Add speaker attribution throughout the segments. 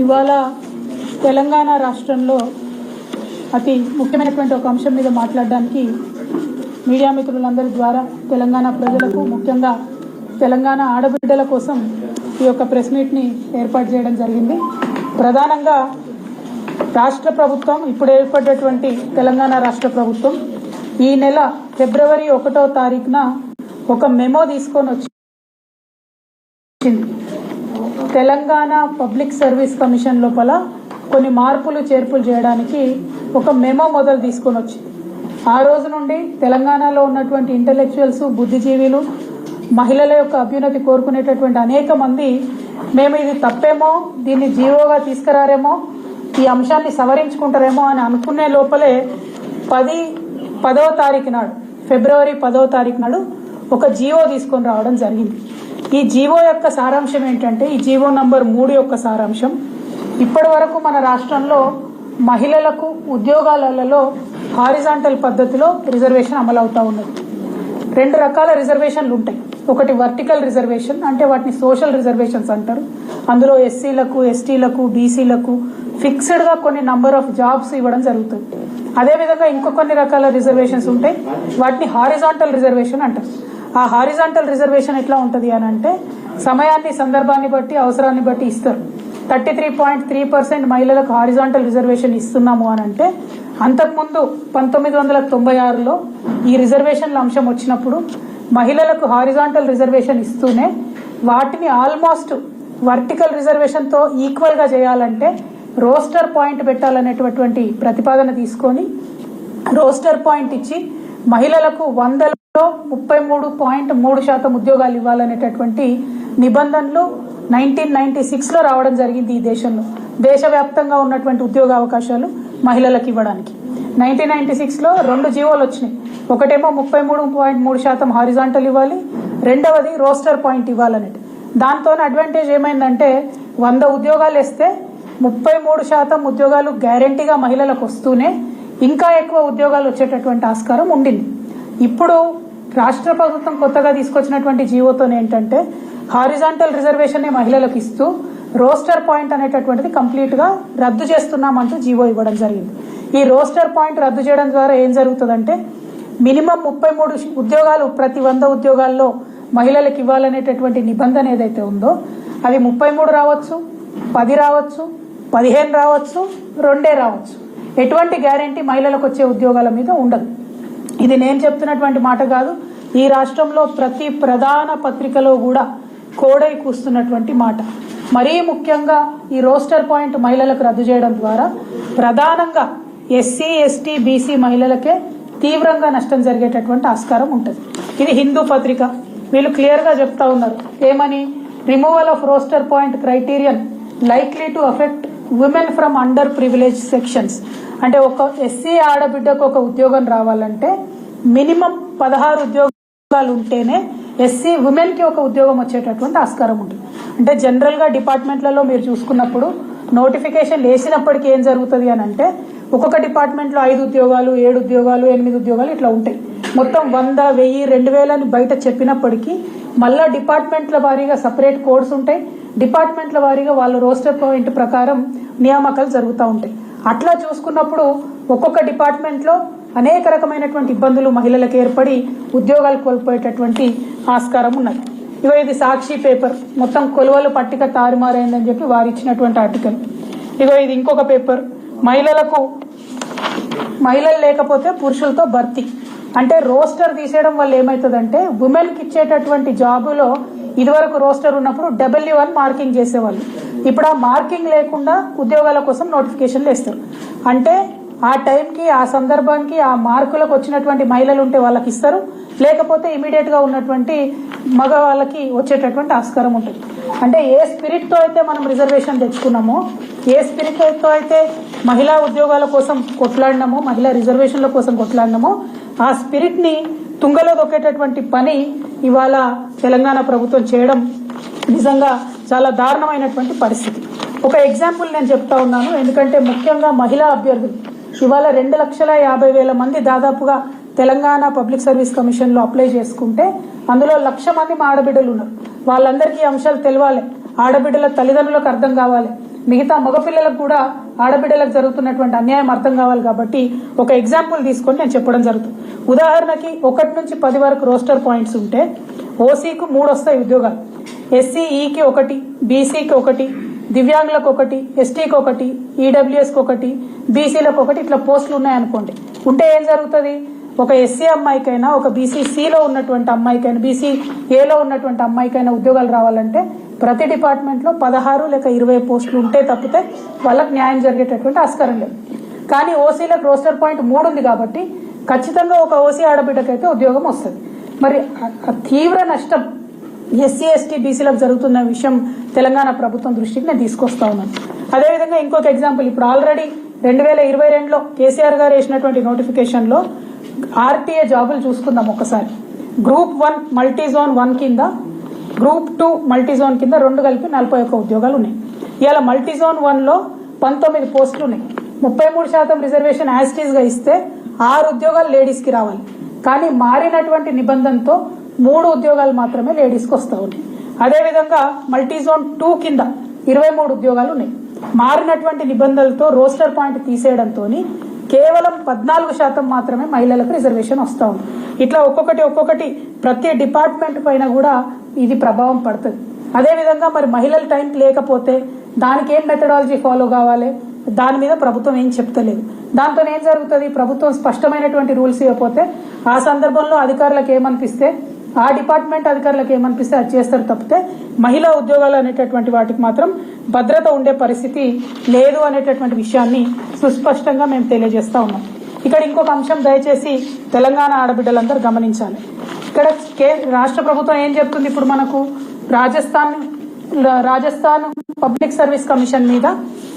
Speaker 1: ఇవాళ తెలంగాణ రాష్ట్రంలో అతి ముఖ్యమైనటువంటి ఒక అంశం మీద మాట్లాడడానికి మీడియా మిత్రులందరి ద్వారా తెలంగాణ ప్రజలకు, ముఖ్యంగా తెలంగాణ ఆడబిడ్డల కోసం ఈ యొక్క ప్రెస్ మీట్ని ఏర్పాటు చేయడం జరిగింది. ప్రధానంగా రాష్ట్ర ప్రభుత్వం, ఇప్పుడు ఏర్పడ్డటువంటి తెలంగాణ రాష్ట్ర ప్రభుత్వం ఈ నెల ఫిబ్రవరి 1వ తారీఖున ఒక మెమో తీసుకొని వచ్చింది. తెలంగాణ పబ్లిక్ సర్వీస్ కమిషన్ లోపల కొన్ని మార్పులు చేర్పులు చేయడానికి ఒక మెమో మొదలు తీసుకొని వచ్చింది. ఆ రోజు నుండి తెలంగాణలో ఉన్నటువంటి ఇంటలెక్చువల్స్, బుద్ధిజీవులు, మహిళల యొక్క అభ్యున్నతి కోరుకునేటటువంటి అనేక మంది మేము ఇది తప్పేమో, దీన్ని జీవోగా తీసుకురారేమో, ఈ అంశాన్ని సవరించుకుంటారేమో అని అనుకునే లోపలే 10వ తారీఖు నాడు, ఫిబ్రవరి 10వ తారీఖు నాడు ఒక జీవో తీసుకొని రావడం జరిగింది. ఈ జీవో యొక్క సారాంశం ఏంటంటే, ఈ జీవో నంబర్ 3 యొక్క సారాంశం, ఇప్పటి వరకు మన రాష్ట్రంలో మహిళలకు ఉద్యోగాలలో హారిజాంటల్ పద్ధతిలో రిజర్వేషన్ అమలవుతూ ఉన్నది. 2 రకాల రిజర్వేషన్లు ఉంటాయి. ఒకటి వర్టికల్ రిజర్వేషన్, అంటే వాటిని సోషల్ రిజర్వేషన్స్ అంటారు. అందులో ఎస్సీలకు, ఎస్టీలకు, బీసీలకు ఫిక్స్డ్గా కొన్ని నంబర్ ఆఫ్ జాబ్స్ ఇవ్వడం జరుగుతుంది. అదేవిధంగా ఇంకో కొన్ని రకాల రిజర్వేషన్స్ ఉంటాయి, వాటిని హారిజాంటల్ రిజర్వేషన్ అంటారు. ఆ హారిజాంటల్ రిజర్వేషన్ ఎట్లా ఉంటుంది అని అంటే, సమయాన్ని, సందర్భాన్ని బట్టి, అవసరాన్ని బట్టి ఇస్తారు. 33.3% మహిళలకు హారిజాంటల్ రిజర్వేషన్ ఇస్తున్నాము అని అంటే, అంతకుముందు 1996లో ఈ రిజర్వేషన్ల అంశం వచ్చినప్పుడు మహిళలకు హారిజాంటల్ రిజర్వేషన్ ఇస్తూనే వాటిని ఆల్మోస్ట్ వర్టికల్ రిజర్వేషన్తో ఈక్వల్గా చేయాలంటే రోస్టర్ పాయింట్ పెట్టాలనేటటువంటి ప్రతిపాదన తీసుకొని రోస్టర్ పాయింట్ ఇచ్చి మహిళలకు 100లో 33.3% ఉద్యోగాలు ఇవ్వాలనేటటువంటి నిబంధనలు 1996లో రావడం జరిగింది. ఈ దేశంలో దేశవ్యాప్తంగా ఉన్నటువంటి ఉద్యోగ అవకాశాలు మహిళలకు ఇవ్వడానికి 1996లో 2 జీవోలు వచ్చినాయి. ఒకటేమో 33.3% హారిజాంటల్ ఇవ్వాలి, రెండవది రోస్టర్ పాయింట్ ఇవ్వాలనేది. దాంతో అడ్వాంటేజ్ ఏమైందంటే, 100 ఉద్యోగాలు ఇస్తే 33% ఉద్యోగాలు గ్యారంటీగా మహిళలకు వస్తూనే ఇంకా ఎక్కువ ఉద్యోగాలు వచ్చేటటువంటి ఆస్కారం ఉండింది. ఇప్పుడు రాష్ట్ర ప్రభుత్వం కొత్తగా తీసుకొచ్చినటువంటి జీవోతో ఏంటంటే, హారిజాంటల్ రిజర్వేషన్ మహిళలకు ఇస్తూ రోస్టర్ పాయింట్ అనేటటువంటిది కంప్లీట్ గా రద్దు చేస్తున్నామంటూ జీవో ఇవ్వడం జరిగింది. ఈ రోస్టర్ పాయింట్ రద్దు చేయడం ద్వారా ఏం జరుగుతుందంటే, మినిమం 33 ఉద్యోగాలు ప్రతి 100 ఉద్యోగాల్లో మహిళలకు ఇవ్వాలనేటటువంటి నిబంధన ఏదైతే ఉందో, అది 33 రావచ్చు, 10 రావచ్చు, 15 రావచ్చు, 2 రావచ్చు. ఎటువంటి గ్యారంటీ మహిళలకు వచ్చే ఉద్యోగాల మీద ఉండదు. ఇది నేను చెప్తున్నటువంటి మాట కాదు, ఈ రాష్ట్రంలో ప్రతి ప్రధాన పత్రికలో కూడా కోడై కూస్తున్నటువంటి మాట. మరీ ముఖ్యంగా ఈ రోస్టర్ పాయింట్ మహిళలకు రద్దు చేయడం ద్వారా ప్రధానంగా ఎస్సీ, ఎస్టీ, బీసీ మహిళలకే తీవ్రంగా నష్టం జరిగేటటువంటి ఆస్కారం ఉంటుంది. ఇది హిందూ పత్రిక, వీళ్ళు క్లియర్గా చెప్తా ఉన్నారు. ఏమని? Removal of roster point criterion likely to affect women from under privilege sections. అంటే ఒక ఎస్సీ ఆడబిడ్డకు ఒక ఉద్యోగం రావాలంటే మినిమం 16 ఉద్యోగాలు ఉంటేనే ఎస్సీ ఉమెన్ కి ఒక ఉద్యోగం వచ్చేటటువంటి ఆస్కారం ఉంటుంది. అంటే జనరల్ గా డిపార్ట్మెంట్లలో మీరు చూసుకున్నప్పుడు నోటిఫికేషన్ వేసినప్పటికీ ఏం జరుగుతుంది అని అంటే, ఒక్కొక్క డిపార్ట్మెంట్లో 5 ఉద్యోగాలు, 7 ఉద్యోగాలు, 8 ఉద్యోగాలు ఇట్లా ఉంటాయి. మొత్తం 100, 1000, 2000 అని బయట చెప్పినప్పటికీ మళ్ళా డిపార్ట్మెంట్ల వారీగా సపరేట్ కోడ్స్ ఉంటాయి. డిపార్ట్మెంట్ల వారీగా వాళ్ళ రోస్టర్ పాయింట్ ప్రకారం నియామకాలు జరుగుతూ ఉంటాయి. అట్లా చూసుకున్నప్పుడు ఒక్కొక్క డిపార్ట్మెంట్లో అనేక రకమైనటువంటి ఇబ్బందులు మహిళలకు ఏర్పడి ఉద్యోగాలు కోల్పోయేటటువంటి ఆస్కారం ఉన్నది. ఇది సాక్షి పేపర్, మొత్తం కొలువలు పట్టిక తారుమారైందని చెప్పి వారు ఇచ్చినటువంటి ఆర్టికల్. ఇది ఇంకొక పేపర్, మహిళలు లేకపోతే పురుషులతో భర్తీ. అంటే రోస్టర్ తీసేయడం వల్ల ఏమవుతుందంటే, ఉమెన్కి ఇచ్చేటటువంటి జాబులో ఇదివరకు రోస్టర్ ఉన్నప్పుడు W1 మార్కింగ్ చేసేవాళ్ళు. ఇప్పుడు ఆ మార్కింగ్ లేకుండా ఉద్యోగాల కోసం నోటిఫికేషన్లు వేస్తారు. అంటే ఆ టైంకి, ఆ సందర్భానికి, ఆ మార్కులకు వచ్చినటువంటి మహిళలు ఉంటే వాళ్ళకి ఇస్తారు, లేకపోతే ఇమీడియట్ గా ఉన్నటువంటి మగవాళ్ళకి వచ్చేటటువంటి ఆస్కారం ఉంటుంది. అంటే ఏ స్పిరిట్ తో అయితే మనం రిజర్వేషన్ తెచ్చుకున్నామో, ఏ స్పిరిట్ తో అయితే మహిళా ఉద్యోగాల కోసం కొట్లాడినామో, మహిళా రిజర్వేషన్ల కోసం కొట్లాడినామో, ఆ స్పిరిట్ ని తుంగలో దొక్కేటటువంటి పని ఇవాళ తెలంగాణ ప్రభుత్వం చేయడం నిజంగా చాలా దారుణమైనటువంటి పరిస్థితి. ఒక ఎగ్జాంపుల్ నేను చెప్తా ఉన్నాను, ఎందుకంటే ముఖ్యంగా మహిళా అభ్యర్థులు ఇవాళ 2,50,000 మంది దాదాపుగా తెలంగాణ పబ్లిక్ సర్వీస్ కమిషన్ లో అప్లై చేసుకుంటే అందులో 1,00,000 మంది మా ఆడబిడ్డలు ఉన్నారు. వాళ్ళందరికీ అంశాలు తెలవాలి, ఆడబిడ్డల తల్లిదండ్రులకు అర్థం కావాలి. మిగతా మగపిల్లలకు కూడా ఆడబిడ్డలకు జరుగుతున్నటువంటి అన్యాయం అర్థం కావాలి కాబట్టి ఒక ఎగ్జాంపుల్ తీసుకొని నేను చెప్పడం జరుగుతుంది. ఉదాహరణకి 1 నుంచి 10 వరకు రోస్టర్ పాయింట్స్ ఉంటే ఓసీకు 3 వస్తాయి ఉద్యోగాలు, ఎస్సీఈకి 1, బీసీకి 1, దివ్యాంగులకు 1, ఎస్టీకి 1, ఈడబ్ల్యూఎస్కి 1, బీసీలకు 1, ఇట్లా పోస్టులు ఉన్నాయనుకోండి. ఉంటే ఏం జరుగుతుంది, ఒక ఎస్సీ అమ్మాయికైనా ఒక బీసీసీలో ఉన్నటువంటి అమ్మాయికైనా బీసీఏలో ఉన్నటువంటి అమ్మాయికైనా ఉద్యోగాలు రావాలంటే ప్రతి డిపార్ట్మెంట్లో 16 లేక 20 పోస్టులు ఉంటే తప్పితే వాళ్ళకి న్యాయం జరిగేటటువంటి ఆస్కారం లేదు. కానీ ఓసీలకు రోస్టర్ పాయింట్ 3 ఉంది కాబట్టి ఖచ్చితంగా ఒక ఓసీ ఆడబిడ్డకైతే ఉద్యోగం వస్తుంది. మరి తీవ్ర నష్టం ఎస్సీ ఎస్టీ బీసీలకు జరుగుతున్న విషయం తెలంగాణ ప్రభుత్వం దృష్టికి నేను తీసుకొస్తా ఉన్నాను. అదేవిధంగా ఇంకొక ఎగ్జాంపుల్, ఇప్పుడు ఆల్రెడీ 2022లో కేసీఆర్ గారు వేసినటువంటి నోటిఫికేషన్లో ఆర్టీఏ జాబులు చూసుకుందాం ఒకసారి. గ్రూప్ 1 మల్టీజోన్ 1 కింద, గ్రూప్ 2 మల్టీజోన్ కింద 2 కలిపి 41 ఉద్యోగాలు ఉన్నాయి. ఇవాళ మల్టీజోన్ 1లో 19 పోస్టులు ఉన్నాయి. 33% రిజర్వేషన్ యాస్టీస్ గా ఇస్తే 6 ఉద్యోగాలు లేడీస్ కి రావాలి. కానీ మారినటువంటి నిబంధనతో 3 ఉద్యోగాలు మాత్రమే లేడీస్ కి వస్తా ఉన్నాయి. అదేవిధంగా మల్టీజోన్ 2 కింద 23 ఉద్యోగాలు ఉన్నాయి. మారినటువంటి నిబంధనలతో రోస్టర్ పాయింట్ తీసేయడంతో కేవలం 14% మాత్రమే మహిళలకు రిజర్వేషన్ వస్తా ఉంది. ఇట్లా ఒక్కొక్కటి ప్రతి డిపార్ట్మెంట్ పైన కూడా ఇది ప్రభావం పడుతుంది. అదేవిధంగా మరి మహిళల టైం లేకపోతే దానికి ఏం మెథడాలజీ ఫాలో కావాలి, దాని మీద ప్రభుత్వం ఏం చెప్తలేదు. దాంతో ఏం జరుగుతుంది, ప్రభుత్వం స్పష్టమైనటువంటి రూల్స్ ఇవ్వకపోతే ఆ సందర్భంలో అధికారులకు ఏమనిపిస్తే, ఆ డిపార్ట్మెంట్ అధికారులకు ఏమనిపిస్తే అది చేస్తారు తప్పితే మహిళా ఉద్యోగాలు అనేటటువంటి వాటికి మాత్రం భద్రత ఉండే పరిస్థితి లేదు అనేటటువంటి విషయాన్ని సుస్పష్టంగా మేము తెలియజేస్తా ఉన్నాం. ఇక్కడ ఇంకొక అంశం దయచేసి తెలంగాణ ఆడబిడ్డలందరూ గమనించాలి. ఇక్కడ రాష్ట్ర ప్రభుత్వం ఏం చెప్తుంది, ఇప్పుడు మనకు రాజస్థాన్ పబ్లిక్ సర్వీస్ కమిషన్ మీద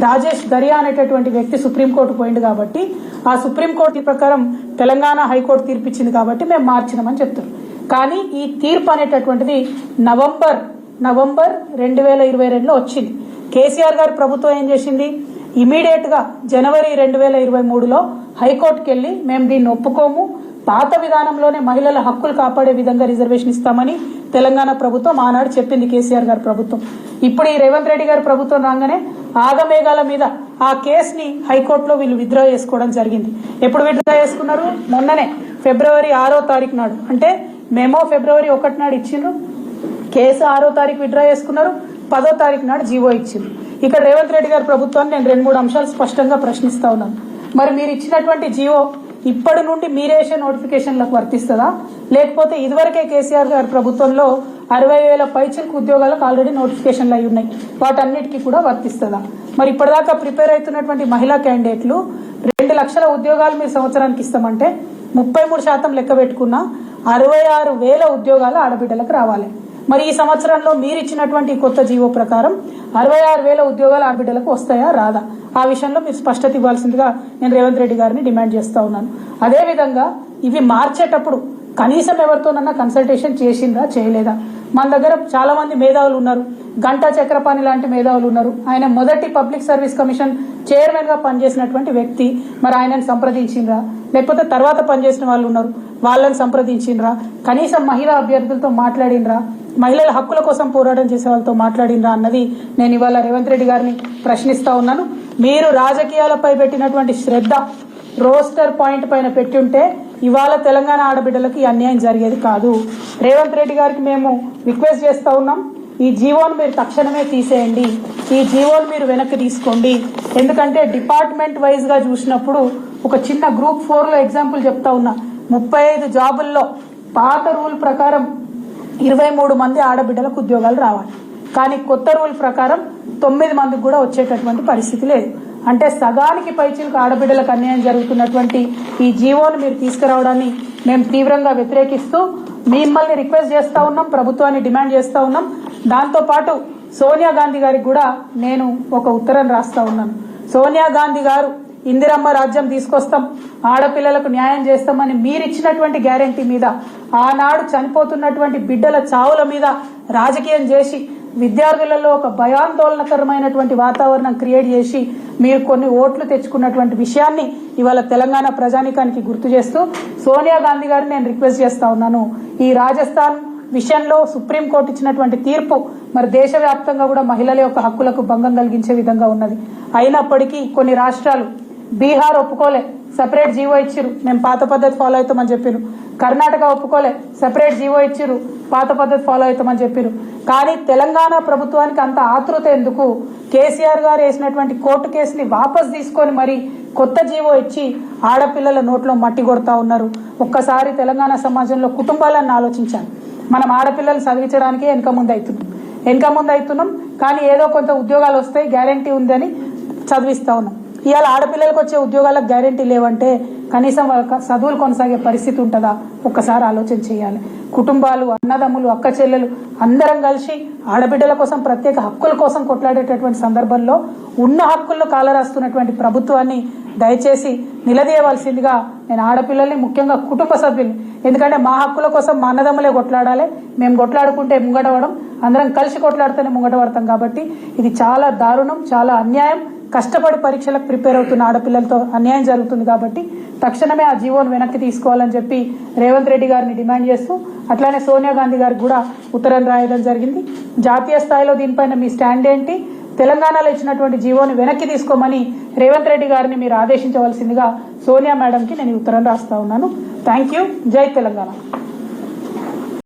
Speaker 1: రాజేష్ దరియా అనేటటువంటి వ్యక్తి సుప్రీంకోర్టు పోయింది కాబట్టి ఆ సుప్రీంకోర్టు ప్రకారం తెలంగాణ హైకోర్టు తీర్పిచ్చింది కాబట్టి మేము మార్చినామని చెప్తారు. కానీ ఈ తీర్పు అనేటటువంటిది నవంబర్ 2022లో వచ్చింది. కేసీఆర్ గారి ప్రభుత్వం ఏం చేసింది, ఇమీడియట్ గా జనవరి 2023లో హైకోర్టుకి వెళ్లి మేము దీన్ని ఒప్పుకోము, పాత విధానంలోనే మహిళల హక్కులు కాపాడే విధంగా రిజర్వేషన్ ఇస్తామని తెలంగాణ ప్రభుత్వం ఆనాడు చెప్పింది కేసీఆర్ గారి ప్రభుత్వం. ఇప్పుడు ఈ రేవంత్ రెడ్డి గారి ప్రభుత్వం రాగానే ఆగమేఘాల మీద ఆ కేసుని హైకోర్టులో వీళ్ళు విత్డ్రా చేసుకోవడం జరిగింది. ఎప్పుడు విత్డ్రా చేసుకున్నారు, మొన్ననే ఫిబ్రవరి 6వ తారీఖు నాడు, అంటే మేమో ఫిబ్రవరి 1 నాడు ఇచ్చిండ్రు, కేసు 6వ తారీఖు విత్డ్రా చేసుకున్నారు, 10వ తారీఖు నాడు జీవో ఇచ్చిండ్రు. ఇక్కడ రేవంత్ రెడ్డి గారి ప్రభుత్వాన్ని నేను 2-3 అంశాలు స్పష్టంగా ప్రశ్నిస్తా ఉన్నాను. మరి మీరు ఇచ్చినటువంటి జీవో ఇప్పటి నుండి మీరేసే నోటిఫికేషన్లకు వర్తిస్తుందా, లేకపోతే ఇదివరకే కేసీఆర్ గారి ప్రభుత్వంలో 60,000 పైచిలకు ఉద్యోగాలకు ఆల్రెడీ నోటిఫికేషన్లు అయి ఉన్నాయి, వాటన్నిటికీ కూడా వర్తిస్తుందా? మరి ఇప్పటిదాకా ప్రిపేర్ అవుతున్నటువంటి మహిళా క్యాండిడేట్లు 2 లక్షల ఉద్యోగాలు మీరు సంవత్సరానికి ఇస్తామంటే 33% లెక్క పెట్టుకున్న 66,000 ఉద్యోగాలు ఆడబిడ్డలకు రావాలి. మరి ఈ సంవత్సరంలో మీరు ఇచ్చినటువంటి కొత్త జీవో ప్రకారం 66,000 ఉద్యోగాలు ఆడబిడ్డలకు వస్తాయా రాదా, ఆ విషయంలో మీరు స్పష్టత ఇవ్వాల్సిందిగా నేను రేవంత్ రెడ్డి గారిని డిమాండ్ చేస్తా ఉన్నాను. అదేవిధంగా ఇవి మార్చేటప్పుడు కనీసం ఎవరితోనన్నా కన్సల్టేషన్ చేసిందా చేయలేదా? మన దగ్గర చాలా మంది మేధావులు ఉన్నారు, గంటా చక్రపాణి లాంటి మేధావులు ఉన్నారు. ఆయన మొదటి పబ్లిక్ సర్వీస్ కమిషన్ చైర్మన్ గా పనిచేసినటువంటి వ్యక్తి. మరి ఆయనను సంప్రదించిండ్రా, లేకపోతే తర్వాత పనిచేసిన వాళ్ళు ఉన్నారు వాళ్ళని సంప్రదించిండ్రా, కనీసం మహిళా అభ్యర్థులతో మాట్లాడిండ్రా, మహిళల హక్కుల కోసం పోరాటం చేసే వాళ్ళతో మాట్లాడిండ్రా అన్నది నేను ఇవాళ రేవంత్ రెడ్డి గారిని ప్రశ్నిస్తా ఉన్నాను. మీరు రాజకీయాలపై పెట్టినటువంటి శ్రద్ధ రోస్టర్ పాయింట్ పైన పెట్టి ఉంటే ఇవాళ తెలంగాణ ఆడబిడ్డలకు ఈ అన్యాయం జరిగేది కాదు. రేవంత్ రెడ్డి గారికి మేము రిక్వెస్ట్ చేస్తా ఉన్నాం, ఈ జీవోను మీరు తక్షణమే తీసేయండి, ఈ జీవోను మీరు వెనక్కి తీసుకోండి. ఎందుకంటే డిపార్ట్మెంట్ వైజ్ గా చూసినప్పుడు ఒక చిన్న గ్రూప్ 4లో ఎగ్జాంపుల్ చెప్తా ఉన్నా, 35 జాబుల్లో పాత రూల్ ప్రకారం 23 మంది ఆడబిడ్డలకు ఉద్యోగాలు రావాలి. కానీ కొత్త రూల్ ప్రకారం 9 మందికి కూడా వచ్చేటటువంటి పరిస్థితి లేదు. అంటే సగానికి పైచిలకు ఆడబిడ్డలకు అన్యాయం జరుగుతున్నటువంటి ఈ జీవోను మీరు తీసుకురావడాన్ని మేము తీవ్రంగా వ్యతిరేకిస్తూ మిమ్మల్ని రిక్వెస్ట్ చేస్తా ఉన్నాం, ప్రభుత్వాన్ని డిమాండ్ చేస్తా ఉన్నాం. దాంతో పాటు సోనియా గాంధీ గారికి కూడా నేను ఒక ఉత్తరం రాస్తా ఉన్నాను. సోనియా గాంధీ గారు ఇందిరమ్మ రాజ్యం తీసుకొస్తాం, ఆడపిల్లలకు న్యాయం చేస్తామని మీరిచ్చినటువంటి గ్యారంటీ మీద ఆనాడు చనిపోతున్నటువంటి బిడ్డల చావుల మీద రాజకీయం చేసి విద్యార్థులలో ఒక భయాందోళనకరమైనటువంటి వాతావరణం క్రియేట్ చేసి మీరు కొన్ని ఓట్లు తెచ్చుకున్నటువంటి విషయాన్ని ఇవాళ తెలంగాణ ప్రజానికానికి గుర్తు చేస్తూ సోనియా గాంధీ గారిని నేను రిక్వెస్ట్ చేస్తా ఉన్నాను, ఈ రాజస్థాన్ విషయంలో సుప్రీంకోర్టు ఇచ్చినటువంటి తీర్పు మరి దేశవ్యాప్తంగా కూడా మహిళల యొక్క హక్కులకు భంగం కలిగించే విధంగా ఉన్నది. అయినప్పటికీ కొన్ని రాష్ట్రాలు, బీహార్ ఒప్పుకోలే, సెపరేట్ జీవో ఇచ్చిరు, మేము పాత పద్ధతి ఫాలో అవుతామని చెప్పారు. కర్ణాటక ఒప్పుకోలే, సెపరేట్ జీవో ఇచ్చిరు, పాత పద్ధతి ఫాలో అవుతామని చెప్పారు. కానీ తెలంగాణ ప్రభుత్వానికి అంత ఆతృత ఎందుకు? కేసీఆర్ గారు వేసినటువంటి కోర్టు కేసుని వాపస్ తీసుకొని మరి కొత్త జీవో ఇచ్చి ఆడపిల్లల నోట్లో మట్టి కొడతా ఉన్నారు. ఒక్కసారి తెలంగాణ సమాజంలో కుటుంబాలను ఆలోచించాలి. మనం ఆడపిల్లలు చదివించడానికే వెనక ముందు అవుతున్నాం. కానీ ఏదో కొంత ఉద్యోగాలు వస్తాయి, గ్యారంటీ ఉందని చదివిస్తా ఉన్నాం. ఇవాళ ఆడపిల్లలకు వచ్చే ఉద్యోగాలకు గ్యారంటీ లేవంటే కనీసం వాళ్ళ చదువులు కొనసాగే పరిస్థితి ఉంటుందా? ఒక్కసారి ఆలోచన చేయాలి. కుటుంబాలు, అన్నదమ్ములు, అక్క చెల్లెలు అందరం కలిసి ఆడబిడ్డల కోసం, ప్రత్యేక హక్కుల కోసం కొట్లాడేటటువంటి సందర్భంలో ఉన్న హక్కులను కాలరాస్తున్నటువంటి ప్రభుత్వాన్ని దయచేసి నిలదీయవలసిందిగా నేను ఆడపిల్లల్ని, ముఖ్యంగా కుటుంబ సభ్యుల్ని, ఎందుకంటే మా హక్కుల కోసం మా అన్నదమ్ములే కొట్లాడాలి. మేము కొట్లాడుకుంటే ముంగటపడం, అందరం కలిసి కొట్లాడితేనే ముంగటపడతాం. కాబట్టి ఇది చాలా దారుణం, చాలా అన్యాయం. కష్టపడి పరీక్షలకు ప్రిపేర్ అవుతున్న ఆడపిల్లలతో అన్యాయం జరుగుతుంది. కాబట్టి తక్షణమే ఆ జీవోను వెనక్కి తీసుకోవాలని చెప్పి రేవంత్ రెడ్డి గారిని డిమాండ్ చేస్తూ, అట్లానే సోనియా గాంధీ గారికి కూడా ఉత్తరం రాయడం జరిగింది. జాతీయ స్థాయిలో దీనిపైన మీ స్టాండ్ ఏంటి? తెలంగాణలో ఇచ్చినటువంటి జీవోను వెనక్కి తీసుకోమని రేవంత్ రెడ్డి గారిని మీరు ఆదేశించవలసిందిగా సోనియా మేడంకి నేను ఉత్తరం రాస్తా ఉన్నాను. Thank you. జై తెలంగాణ.